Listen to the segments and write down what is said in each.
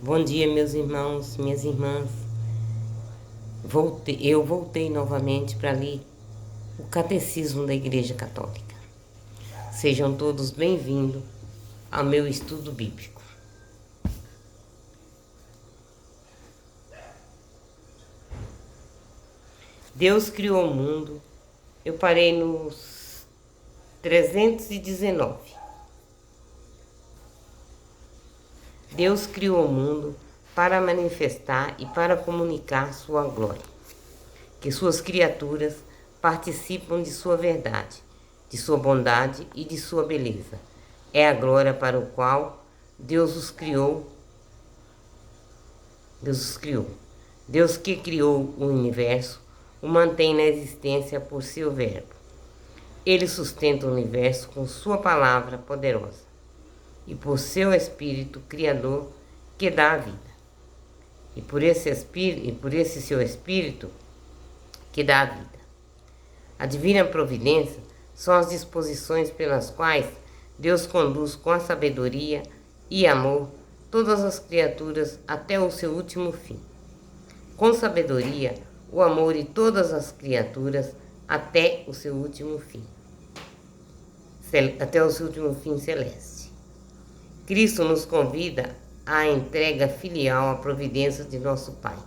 Bom dia, meus irmãos, minhas irmãs. Eu voltei novamente para ler o Catecismo da Igreja Católica. Sejam todos bem-vindos ao meu estudo bíblico. Deus criou o mundo. Eu parei nos 319. Deus criou o mundo para manifestar e para comunicar sua glória, que suas criaturas participam de sua verdade, de sua bondade e de sua beleza. É a glória para o qual Deus os criou. Deus que criou o universo o mantém na existência por seu verbo. Ele sustenta o universo com sua palavra poderosa e por seu Espírito Criador que dá a vida. E por esse seu Espírito que dá a vida. A divina providência são as disposições pelas quais Deus conduz com a sabedoria e amor todas as criaturas até o seu último fim. Com sabedoria, o amor e todas as criaturas até o seu último fim. Até o seu último fim celeste. Cristo nos convida à entrega filial à providência de nosso Pai.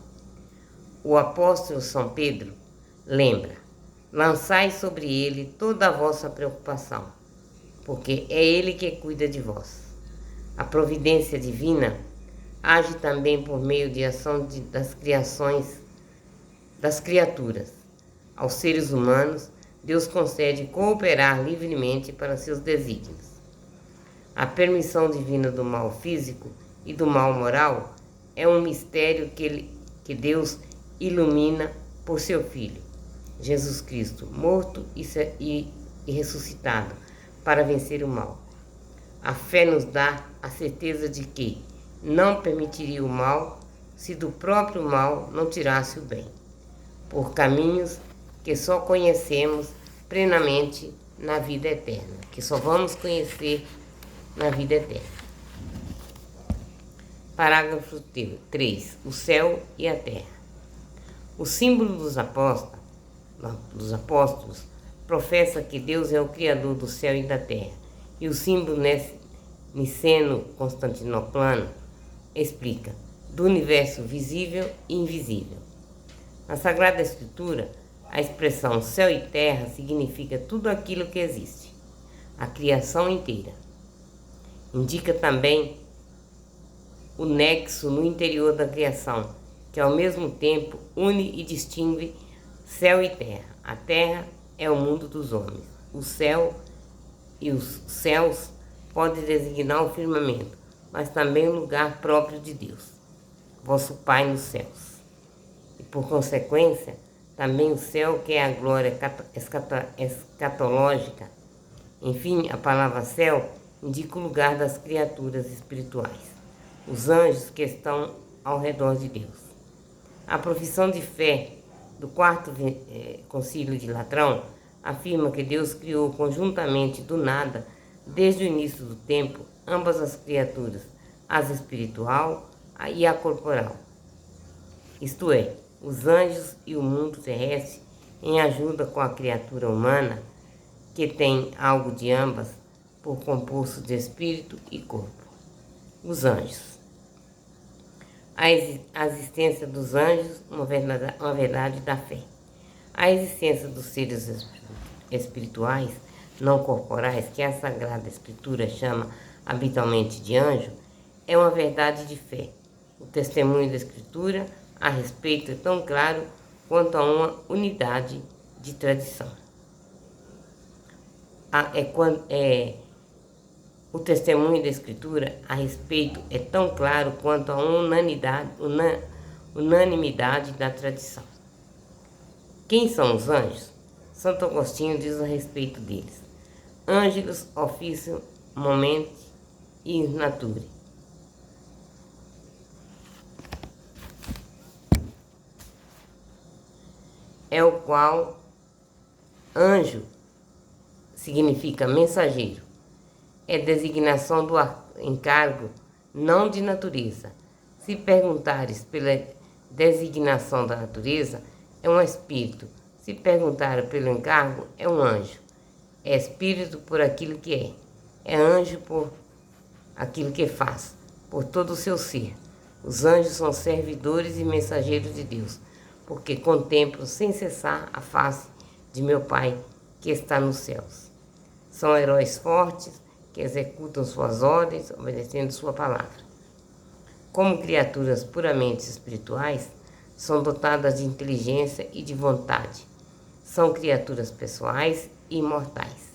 O apóstolo São Pedro lembra: lançai sobre ele toda a vossa preocupação, porque é ele que cuida de vós. A providência divina age também por meio de ação das criaturas. Aos seres humanos, Deus concede cooperar livremente para seus desígnios. A permissão divina do mal físico e do mal moral é um mistério que Deus ilumina por seu Filho, Jesus Cristo, morto e ressuscitado, para vencer o mal. A fé nos dá a certeza de que não permitiria o mal se do próprio mal não tirasse o bem, por caminhos que só conhecemos plenamente na vida eterna, que só vamos conhecer na vida eterna. Parágrafo 3. O céu e a terra. O símbolo dos apóstolos professa que Deus é o Criador do céu e da terra, e o símbolo niceno-constantinopolitano explica do universo visível e invisível. Na Sagrada Escritura, a expressão céu e terra significa tudo aquilo que existe, a criação inteira. Indica também o nexo no interior da criação, que ao mesmo tempo une e distingue céu e terra. A terra é o mundo dos homens. O céu e os céus podem designar o firmamento, mas também o lugar próprio de Deus, vosso Pai nos céus. E por consequência, também o céu, que é a glória escatológica. Enfim, a palavra céu indica o lugar das criaturas espirituais, os anjos que estão ao redor de Deus. A profissão de fé do Quarto Concílio de Latrão afirma que Deus criou conjuntamente do nada, desde o início do tempo, ambas as criaturas, as espiritual e a corporal, isto é, os anjos e o mundo terrestre, em ajuda com a criatura humana, que tem algo de ambas, por composto de espírito e corpo. Os anjos. A existência dos anjos, uma verdade da fé. A existência dos seres espirituais, não corporais, que a Sagrada Escritura chama habitualmente de anjo, é uma verdade de fé. O testemunho da Escritura a respeito é tão claro quanto a uma unidade de tradição. O testemunho da Escritura a respeito é tão claro quanto a unanimidade da tradição. Quem são os anjos? Santo Agostinho diz a respeito deles: Angelus officium momenti in natura. É o qual anjo significa mensageiro. É designação do encargo não de natureza, Se perguntares pela designação da natureza, é um espírito. Se perguntares pelo encargo, é um anjo. É espírito por aquilo que é anjo por aquilo que faz, por todo o seu ser. Os anjos são servidores e mensageiros de Deus, porque contemplam sem cessar a face de meu Pai que está nos céus. São heróis fortes que executam suas ordens, obedecendo sua palavra. Como criaturas puramente espirituais, são dotadas de inteligência e de vontade. São criaturas pessoais e imortais.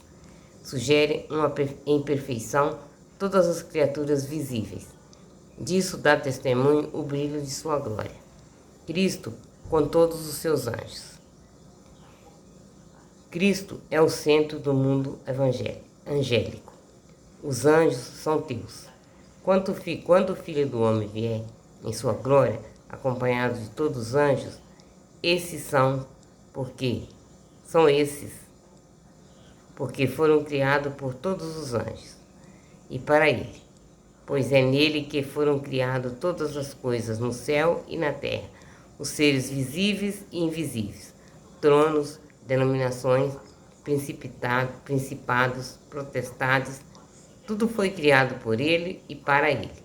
Sugerem uma imperfeição todas as criaturas visíveis. Disso dá testemunho o brilho de sua glória. Cristo com todos os seus anjos. Cristo é o centro do mundo angélico. Os anjos são teus. Quando o Filho do Homem vier em sua glória, acompanhado de todos os anjos, porque foram criados por todos os anjos, e para ele, pois é nele que foram criadas todas as coisas no céu e na terra, os seres visíveis e invisíveis, tronos, denominações, principados, potestades, tudo foi criado por ele e para ele.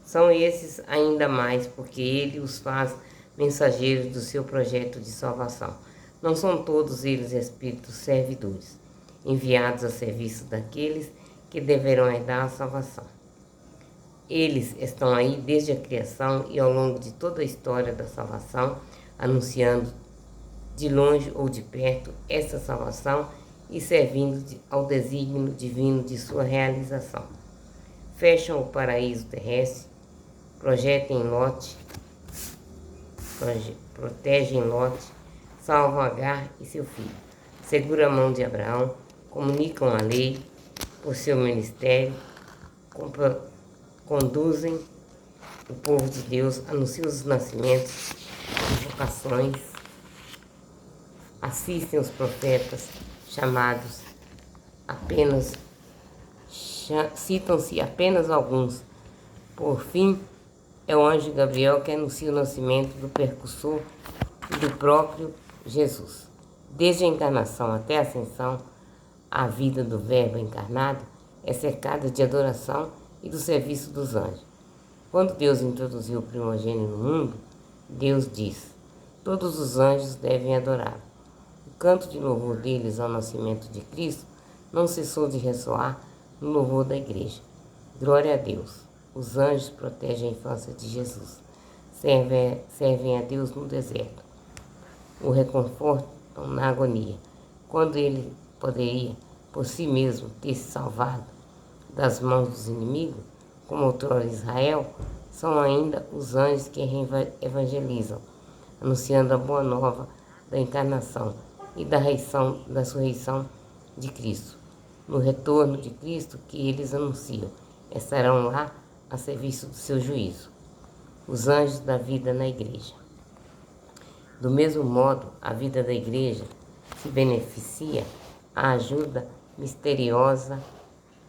São esses ainda mais, porque ele os faz mensageiros do seu projeto de salvação. Não são todos eles espíritos servidores, enviados a serviço daqueles que deverão herdar a salvação. Eles estão aí desde a criação e ao longo de toda a história da salvação, anunciando de longe ou de perto essa salvação e servindo ao desígnio divino de sua realização. Fecham o paraíso terrestre, protegem Lote, salvam Agar e seu filho, seguram a mão de Abraão, comunicam a lei por seu ministério, conduzem o povo de Deus, anunciam os nascimentos, as vocações, assistem os profetas chamados citam-se apenas alguns. Por fim, é o anjo Gabriel que anuncia o nascimento do precursor e do próprio Jesus. Desde a encarnação até a ascensão, a vida do Verbo encarnado é cercada de adoração e do serviço dos anjos. Quando Deus introduziu o primogênito no mundo, Deus diz: todos os anjos devem adorá-lo. O canto de louvor deles ao nascimento de Cristo não cessou de ressoar no louvor da igreja. Glória a Deus! Os anjos protegem a infância de Jesus, servem a Deus no deserto, o reconfortam na agonia. Quando ele poderia, por si mesmo, ter se salvado das mãos dos inimigos, como outrora Israel, são ainda os anjos que evangelizam, anunciando a boa nova da encarnação e da ressurreição de Cristo. No retorno de Cristo que eles anunciam, estarão lá a serviço do seu juízo. Os anjos da vida na igreja. Do mesmo modo, a vida da igreja se beneficia à ajuda misteriosa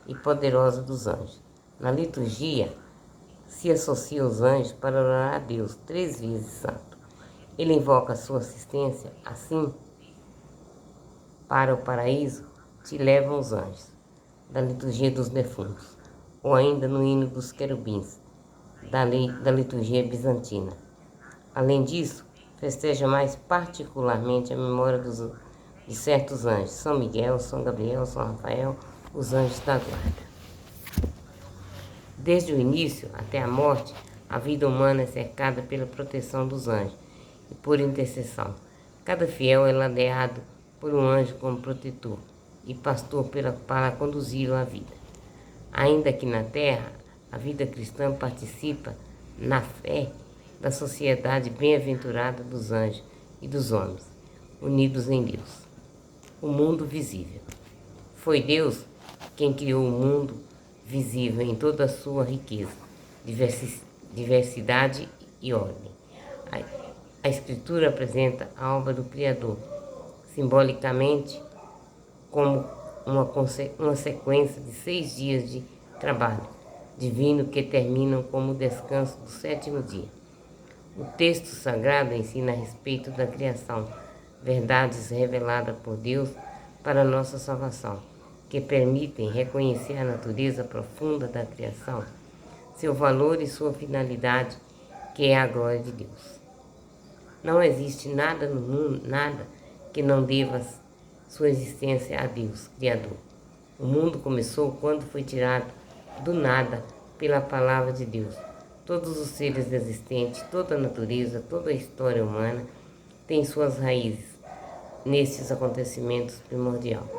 e poderosa dos anjos. Na liturgia, se associa os anjos para orar a Deus 3 vezes santo. Ele invoca a sua assistência, assim, para o paraíso te levam os anjos, da liturgia dos defuntos, ou ainda no hino dos querubins, da liturgia bizantina. Além disso, festeja mais particularmente a memória de certos anjos, São Miguel, São Gabriel, São Rafael, os anjos da guarda. Desde o início até a morte, a vida humana é cercada pela proteção dos anjos e por intercessão. Cada fiel é ladeado por um anjo como protetor e pastor para conduzi-lo à vida. Ainda que na terra, a vida cristã participa, na fé, da sociedade bem-aventurada dos anjos e dos homens. unidos em Deus. O mundo visível. Foi Deus quem criou o mundo visível em toda a sua riqueza, diversidade e ordem. A Escritura apresenta a obra do Criador, simbolicamente, como uma sequência de 6 dias de trabalho divino que terminam como o descanso do 7º dia. O texto sagrado ensina a respeito da criação, verdades reveladas por Deus para nossa salvação, que permitem reconhecer a natureza profunda da criação, seu valor e sua finalidade, que é a glória de Deus. Não existe nada no mundo, nada que não deva sua existência a Deus, Criador. O mundo começou quando foi tirado do nada pela palavra de Deus. Todos os seres existentes, toda a natureza, toda a história humana tem suas raízes nesses acontecimentos primordiais.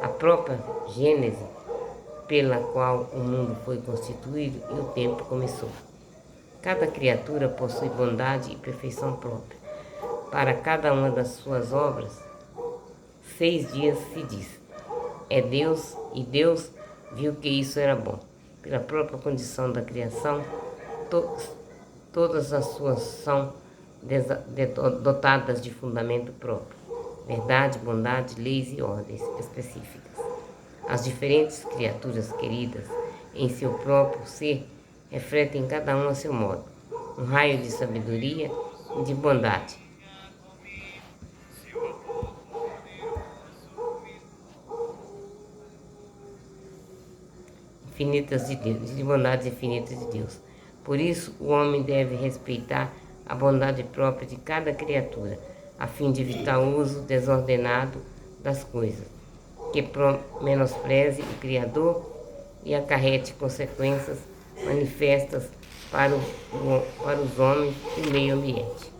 A própria Gênese, pela qual o mundo foi constituído e o tempo começou. Cada criatura possui bondade e perfeição própria. Para cada uma das suas obras, 6 dias se diz. É Deus, e Deus viu que isso era bom. Pela própria condição da criação, todas as suas são dotadas de fundamento próprio, verdade, bondade, leis e ordens específicas. As diferentes criaturas queridas em seu próprio ser refletem cada um a seu modo, um raio de sabedoria e de bondade. Infinitas de Deus, de bondades infinitas de Deus. Por isso, o homem deve respeitar a bondade própria de cada criatura, a fim de evitar o uso desordenado das coisas, que menospreze o Criador e acarrete consequências manifestas para os homens e o meio ambiente.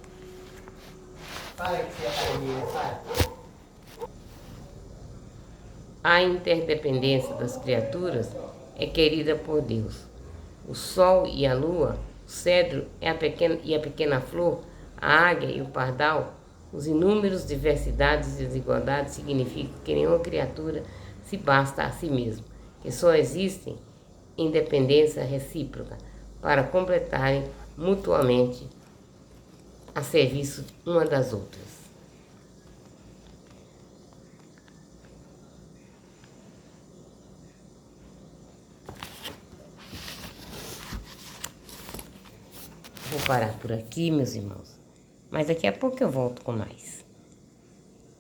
A interdependência das criaturas é querida por Deus. O sol e a lua, o cedro e a pequena flor, a águia e o pardal, os inúmeros diversidades e desigualdades significam que nenhuma criatura se basta a si mesmo, que só existem em dependência recíproca para completarem mutuamente a serviço uma das outras. Vou parar por aqui, meus irmãos, mas daqui a pouco eu volto com mais.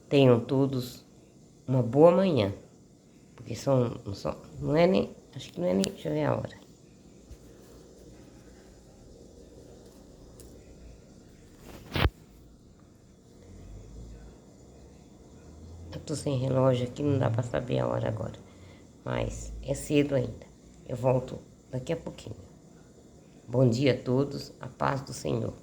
Tenham todos uma boa manhã, porque não é nem, acho que não é nem, deixa eu ver a hora. Eu tô sem relógio aqui, não dá para saber a hora agora, mas é cedo ainda. Eu volto daqui a pouquinho. Bom dia a todos, a paz do Senhor.